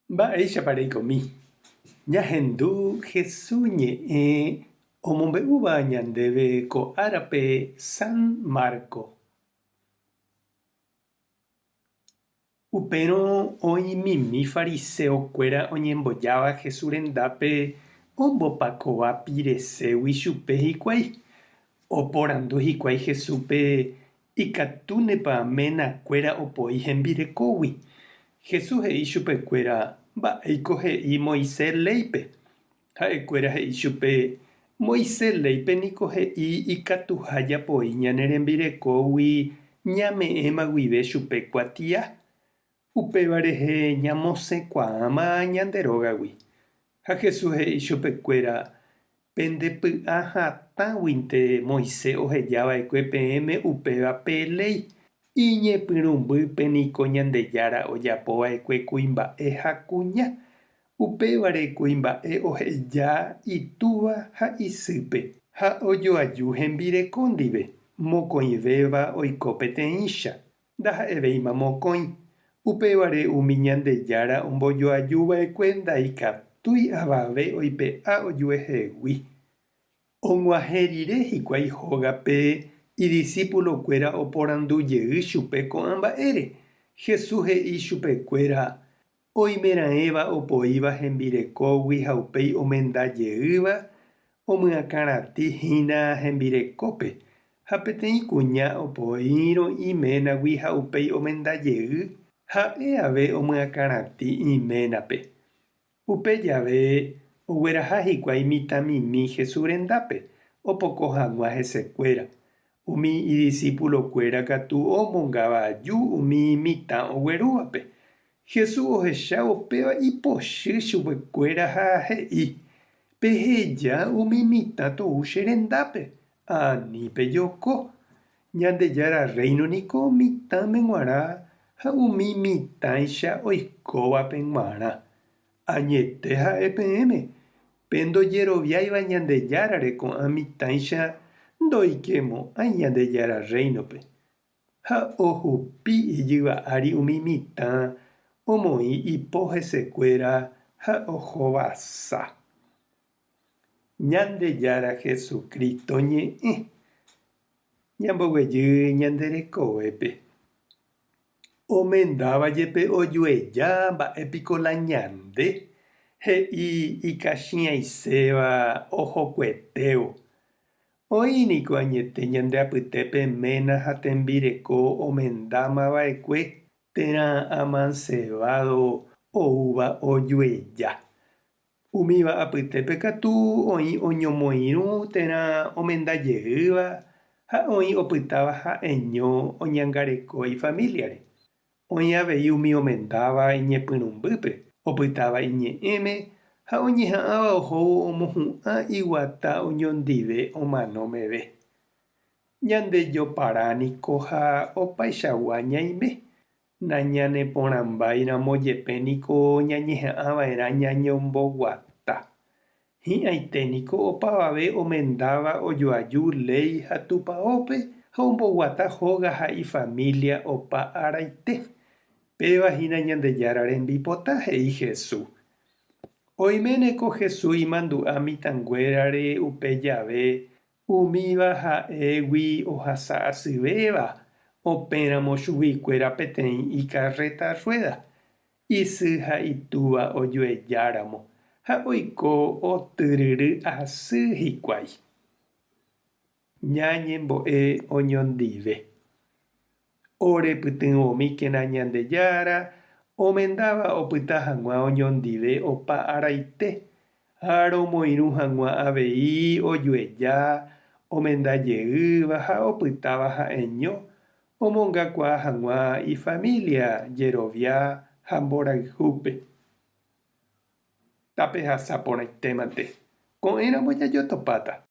Mba'éichapareikomi. Ñahendu Jesús ñe'ẽ omombe'úva ñandéve ko árape San Marco. Upérõ oĩmimi fariseokuéra oñembojáva Jesús rendápe ombopakova pireségui chupe hikuái. Oporandu hikuái Jesúspe ikatúnepa menakuéra opoi hembirekógui. Jesús he'i chupekuéra mba'éiko he'i Moisés léipe. Ha'ekuéra he'i chupe Moisés léipe niko he'i ikatuha japoi ñane rembirekógui ñame'ẽma guive chupe kuatia. Upéva rehe ñamosẽkuaáma ñande rógagui. Ha Jesús he'i chupekuéra pendepy'a hatãguinte Moisés ohejava'ekue peẽme upévape ley. Iñepyrũmbýpe niko Ñandejára ojapova'ekue kuimba'e ha kuña. Upévare kuimba'e oheja itúva ha isýpe ha ojoaju hembireko ndive. Mokõivéva oiko peteĩcha. Ndaha'evéima mokõi. Upévare umi Ñandejára ombojoajuva'ekue ndaikatúi avave oipe'a ojuehegui. Og̃uahẽ hikuái hógape idiscípulokuéra oporandujey chupe ko'ã mba'ére. Jesús he'i chupekuéra oimeraẽva opoíva hembirekógui ha upéi omendajeýva omyakaratĩhína hembirekópe. Ha peteĩ kuña opoírõ iménagui ha upéi omendajey ha'e ave omyakaratĩ iménape. Upe jave ogueraha hikuái mitãmimi Jesús rendápe opoko hag̃ua hesekuéra. Umi idiscípulokuéra katu omongáva aju umi mitã oguerúvape. Jesús ohecha upéva ipochy chupekuéra ha he'i: “Peheja umi mitã tou che rendápe. Ani pejoko. Ñandejára reino niko mitãme g̃uarã ha umi mitãicha oikóvape g̃uarã. Añete ha'e peẽme. Pendojeroviáiva Ñandejárare ko'ã mitãicha ndoikemo'ãi Ñandejára reinope.” Ha ohupi ijyva'ári umi mitã omoĩ ipo hesekuéra ha ohovasa. Ñandejára Jesucristo ñe'ẽ. Ñamboguejy ñande rekovépe. Omendáva jepe ojueja mba'épiko la ñande, he'i ikachiãiséva ohokuetévo. Oĩniko añete ñande apytépe ména ha tembireko omendámava'ekue térã amancebado oúva ojueja. Umíva apytépe katu oĩ oñomoirũ térã omendajeýva ha oĩ opytáva ha'eño oñangarekói familiáre. Oĩ avei umi omendáva iñepyrũmbýpe, opytáva iñe'ẽme ha oñeha'ãva ohóvo omohu'ã iguata oñondive omanómeve. Ñandejoparániko ha opaichagua ñaime. Nañaneporãmbáiramo jepe niko ñañeha'ãva'erã ñañomboguata. Hi'ãiténiko opavave omendáva ojoaju ley ha tupãópe ha omboguata hóga ha ifamilia opa araite. Pévahína Ñandejára rembipota, he'i Jesús. Oiméneko Jesús imandu'a mitãnguérare upe jave umíva ha'égui ohasa asyvéva opéramo chuguikuéra peteĩ ikarreta rueda. Isy ha itúva ojoejáramo ha oiko otyryry asy hikuái. Ñañembo'e oñondive. Orepytyvõmíkena Ñandejára omendáva opyta hag̃ua oñondive opa araite ha romoirũ hag̃ua avei ojueja omendajeýva ha opytáva ha'eño omongakuaa hag̃ua ifamilia jerovia ha mborayhúpe. Tapehasaporãitémante. Ko'ẽramo jajotopáta.